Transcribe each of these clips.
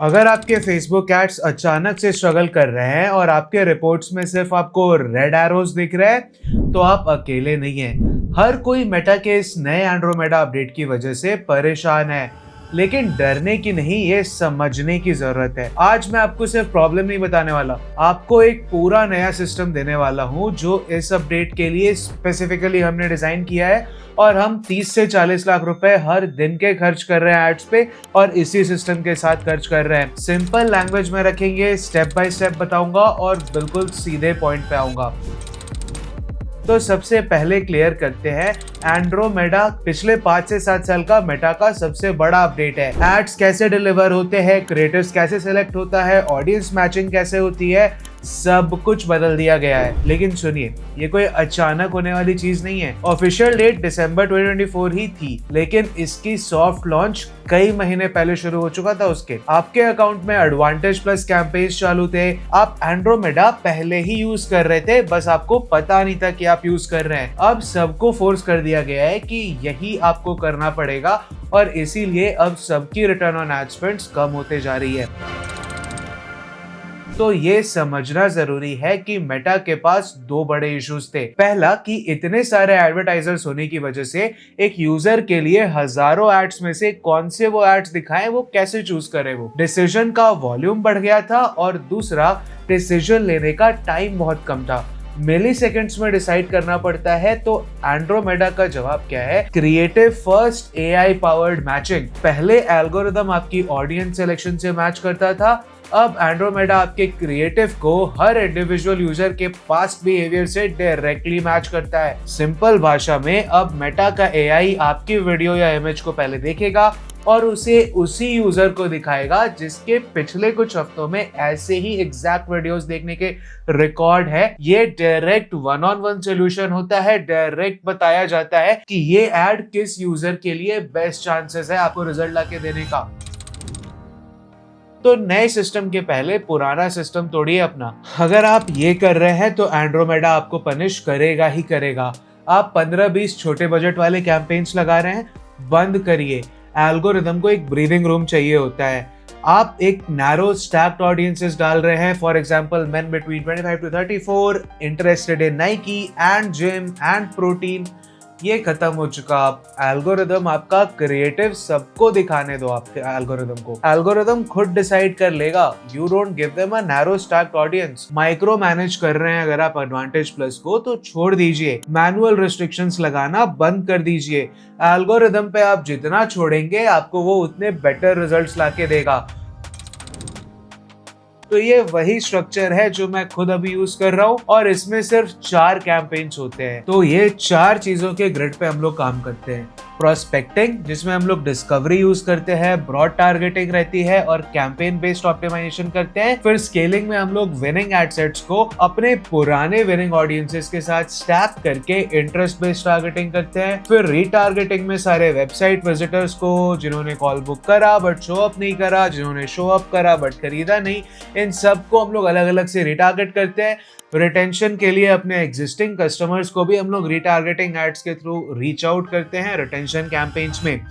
अगर आपके Facebook ads अचानक से स्ट्रगल कर रहे हैं और आपके रिपोर्ट्स में सिर्फ आपको रेड एरोज दिख रहे हैं, तो आप अकेले नहीं हैं। हर कोई मेटा के इस नए एंड्रोमेडा अपडेट की वजह से परेशान है, लेकिन डरने की नहीं, ये समझने की जरूरत है। आज मैं आपको सिर्फ प्रॉब्लम नहीं बताने वाला, आपको एक पूरा नया सिस्टम देने वाला हूँ जो इस अपडेट के लिए स्पेसिफिकली हमने डिजाइन किया है। और हम 30 से 40 लाख रुपए हर दिन के खर्च कर रहे हैं एड्स पे, और इसी सिस्टम के साथ खर्च कर रहे हैं। सिंपल लैंग्वेज में रखेंगे, स्टेप बाय स्टेप बताऊंगा और बिल्कुल सीधे पॉइंट पे आऊंगा। तो सबसे पहले क्लियर करते हैं, एंड्रोमेडा पिछले 5 से 7 साल का मेटा का सबसे बड़ा अपडेट है। एड्स कैसे डिलीवर होते हैं, क्रिएटिव्स कैसे सिलेक्ट होता है, ऑडियंस मैचिंग कैसे होती है, सब कुछ बदल दिया गया है। लेकिन सुनिए, ये कोई अचानक होने वाली चीज नहीं है। ऑफिशियल डेट दिसंबर 2024 ही थी, लेकिन इसकी सॉफ्ट लॉन्च कई महीने पहले शुरू हो चुका था। उसके आपके अकाउंट में एडवांटेज प्लस कैंपेन्स चालू थे। आप एंड्रोमेडा पहले ही यूज कर रहे थे, बस आपको पता नहीं था कि आप यूज कर रहे हैं। अब सबको फोर्स कर दिया गया है कि यही आपको करना पड़ेगा, और इसीलिए अब सबकी रिटर्न ऑन एड स्पेंड्स कम होते जा रही है। तो ये समझना जरूरी है कि मेटा के पास 2 बड़े इश्यूज थे। पहला कि इतने सारे एडवर्टाइजर्स होने की वजह से एक यूजर के लिए हजारों एड्स में से कौन से वो एड्स दिखाएं, वो कैसे चूज करे, वो डिसीजन का वॉल्यूम बढ़ गया था। और दूसरा, डिसीजन लेने का टाइम बहुत कम था, मिली सेकेंड्स में डिसाइड करना पड़ता है। तो एंड्रोमेडा का जवाब क्या है? Creative first AI powered matching. पहले एल्गोरिदम आपकी ऑडियंस सिलेक्शन से मैच करता था, अब एंड्रोमेडा आपके क्रिएटिव को हर इंडिविजुअल यूजर के पास्ट बिहेवियर से डायरेक्टली मैच करता है। सिंपल भाषा में, अब मेटा का एआई आपकी वीडियो या इमेज को पहले देखेगा और उसे उसी यूजर को दिखाएगा जिसके पिछले कुछ हफ्तों में ऐसे ही एग्जैक्ट वीडियोस देखने के रिकॉर्ड है। ये direct one on one solution होता है। डायरेक्ट बताया जाता है कि ये एड किस यूजर के लिए बेस्ट चांसेस है आपको रिजल्ट लाके देने का। तो नए सिस्टम के पहले पुराना सिस्टम तोड़िए अपना। अगर आप ये कर रहे हैं तो एंड्रोमेडा आपको पनिश करेगा ही करेगा। आप 15-20 छोटे बजट वाले कैंपेन्स लगा रहे हैं, बंद करिए। एल्गोरिदम को एक ब्रीदिंग रूम चाहिए होता है। आप एक नैरो स्टैक्ड ऑडियंसेस डाल रहे हैं, for example main between 25 to 34, interested in Nike and gym and protein. ये खत्म हो चुका। एल्गोरिदम आपका क्रिएटिव सबको दिखाने दो। आपके एल्गोरिदम खुद डिसाइड कर लेगा। You don't give them a narrow stacked audience. Micro manage कर रहे हैं अगर आप एडवांटेज प्लस को, तो छोड़ दीजिए। मैनुअल रिस्ट्रिक्शंस लगाना बंद कर दीजिए। एल्गोरिदम पे आप जितना छोड़ेंगे, आपको वो उतने बेटर रिजल्ट्स लाके देगा। तो ये वही स्ट्रक्चर है जो मैं खुद अभी यूज कर रहा हूँ, और इसमें सिर्फ 4 कैंपेन्स होते हैं। तो ये 4 चीजों के ग्रिड पे हम लोग काम करते हैं। प्रोस्पेक्टिंग, जिसमें हम लोग डिस्कवरी यूज करते हैं, ब्रॉड टारगेटिंग रहती है और कैंपेन बेस्ड ऑप्टिमाइजेशन करते हैं। फिर स्केलिंग में हम लोग विनिंग एड सेट्स को अपने पुराने विनिंग ऑडियंसेस के साथ स्टैक करके इंटरेस्ट बेस्ड टारगेटिंग करते हैं। फिर रीटारगेटिंग में सारे वेबसाइट विजिटर्स को जिन्होंने कॉल बुक करा बट शो अप नहीं करा, जिन्होंने शो अप करा बट खरीदा नहीं, इन सबको हम लोग अलग अलग से रिटारगेट करते हैं। रिटेंशन के लिए अपने एग्जिस्टिंग कस्टमर्स को भी हम लोग रिटारगेटिंग एड्स के थ्रू रीच आउट करते हैं रिटेंशन कैंपेन्स में।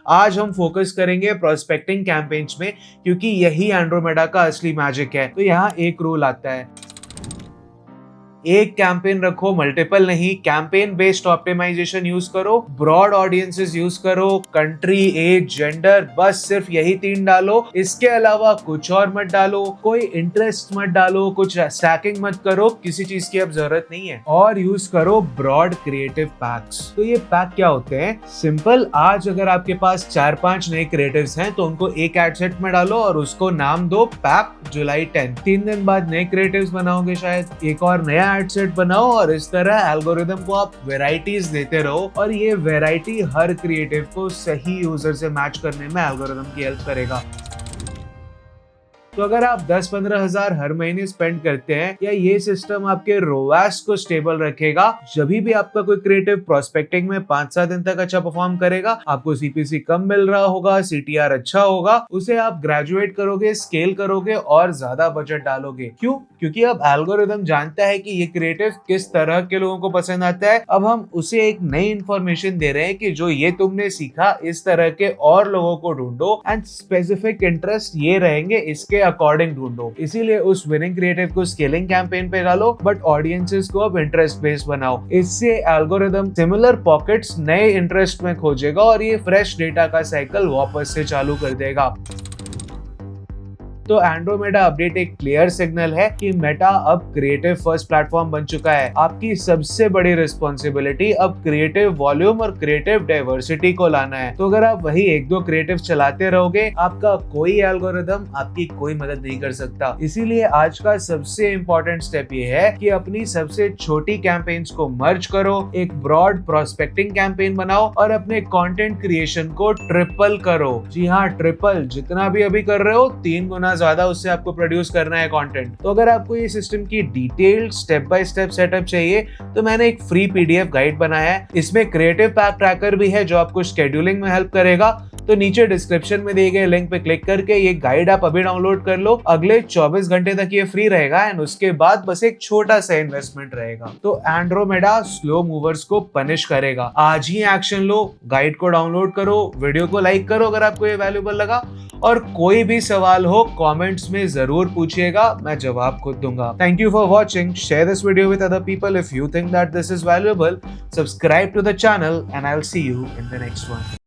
आज हम फोकस करेंगे प्रोस्पेक्टिंग कैंपेन्स में, क्योंकि यही एंड्रोमेडा का असली मैजिक है। तो यहाँ एक रूल आता है, एक कैंपेन रखो, मल्टीपल नहीं। कैंपेन बेस्ड ऑप्टिमाइजेशन यूज करो, ब्रॉड ऑडियंसेस यूज करो, कंट्री, एज, जेंडर, बस सिर्फ यही 3 डालो। इसके अलावा कुछ और मत डालो, कोई इंटरेस्ट मत डालो, कुछ स्टैकिंग मत करो, किसी चीज की अब जरूरत नहीं है। और यूज करो ब्रॉड क्रिएटिव पैक्स। तो ये पैक क्या होते हैं? सिंपल, आज अगर आपके पास 4-5 नए क्रिएटिव्स हैं तो उनको एक एड सेट में डालो और उसको नाम दो पैक जुलाई 10। 3 दिन बाद नए क्रिएटिव्स बनाओगे, शायद एक और नया एड सेट बनाओ, और इस तरह एल्गोरिदम को आप वेराइटीज देते रहो, और ये वेराइटी हर क्रिएटिव को सही यूजर से मैच करने में एल्गोरिदम की हेल्प करेगा। तो अगर आप 10-15 हजार हर महीने स्पेंड करते हैं या ये सिस्टम आपके रोवास को स्टेबल रखेगा, जब भी आपका कोई क्रिएटिव प्रोस्पेक्टिंग में 5-7 दिन तक अच्छा परफॉर्म करेगा, आपको सीपीसी कम मिल रहा होगा, सीटीआर अच्छा होगा, उसे आप ग्रेजुएट करोगे, स्केल करोगे और ज्यादा बजट डालोगे। क्यों? क्योंकि अब एल्गोरिदम जानता है कि ये क्रिएटिव किस तरह के लोगों को पसंद आता है। अब हम उसे एक नई इंफॉर्मेशन दे रहे हैं कि जो ये तुमने सीखा इस तरह के और लोगों को ढूंढो एंड स्पेसिफिक इंटरेस्ट ये रहेंगे इसके अकॉर्डिंग ढूंढो। इसीलिए उस विनिंग क्रिएटिव को स्केलिंग कैंपेन पे डालो, बट ऑडियंसेस को अब इंटरेस्ट बेस्ड बनाओ। इससे एल्गोरिदम सिमिलर पॉकेट्स नए इंटरेस्ट में खोजेगा और ये फ्रेश डेटा का साइकिल वापस से चालू कर देगा। तो एंड्रोमेडा अपडेट एक क्लियर सिग्नल है कि मेटा अब क्रिएटिव फर्स्ट प्लेटफॉर्म बन चुका है। आपकी सबसे बड़ी रिस्पॉन्सिबिलिटी अब क्रिएटिव वॉल्यूम और क्रिएटिव डाइवर्सिटी को लाना है। तो अगर आप वही 1-2 क्रिएटिव चलाते रहोगे, आपका कोई एल्गोरिदम आपकी कोई मदद नहीं कर सकता। इसीलिए आज का सबसे इंपॉर्टेंट स्टेप ये है कि अपनी सबसे छोटी कैंपेन्स को मर्ज करो, एक ब्रॉड प्रोस्पेक्टिंग कैंपेन बनाओ और अपने कंटेंट क्रिएशन को ट्रिपल करो। जी हाँ, ट्रिपल। जितना भी अभी कर रहे हो 3 गुना ज्यादा उससे आपको प्रोड्यूस करना है कंटेंट। तो अगर आपको ये सिस्टम की detailed step by step setup चाहिए तो मैंने एक फ्री पीडीएफ गाइड बनाया है। इसमें क्रिएटिव पैक ट्रैकर भी है जो आपको शेड्यूलिंग में हेल्प करेगा। तो नीचे डिस्क्रिप्शन में दिए गए लिंक पे क्लिक करके ये गाइड आप अभी डाउनलोड कर लो। अगले 24 घंटे तक ये फ्री रहेगा एंड उसके बाद बस एक छोटा सा इन्वेस्टमेंट रहेगा। तो एंड्रोमेडा स्लो मूवर्स को पनिश करेगा। आज ही एक्शन लो, गाइड को डाउनलोड करो, वीडियो को लाइक करो अगर आपको ये वैल्यूएबल लगा, और कोई भी सवाल हो कमेंट्स में जरूर पूछिएगा, मैं जवाब खुद दूंगा। Thank you for watching. Share this video with other people if you think that this is valuable. Subscribe to the channel and I will see you in the next one.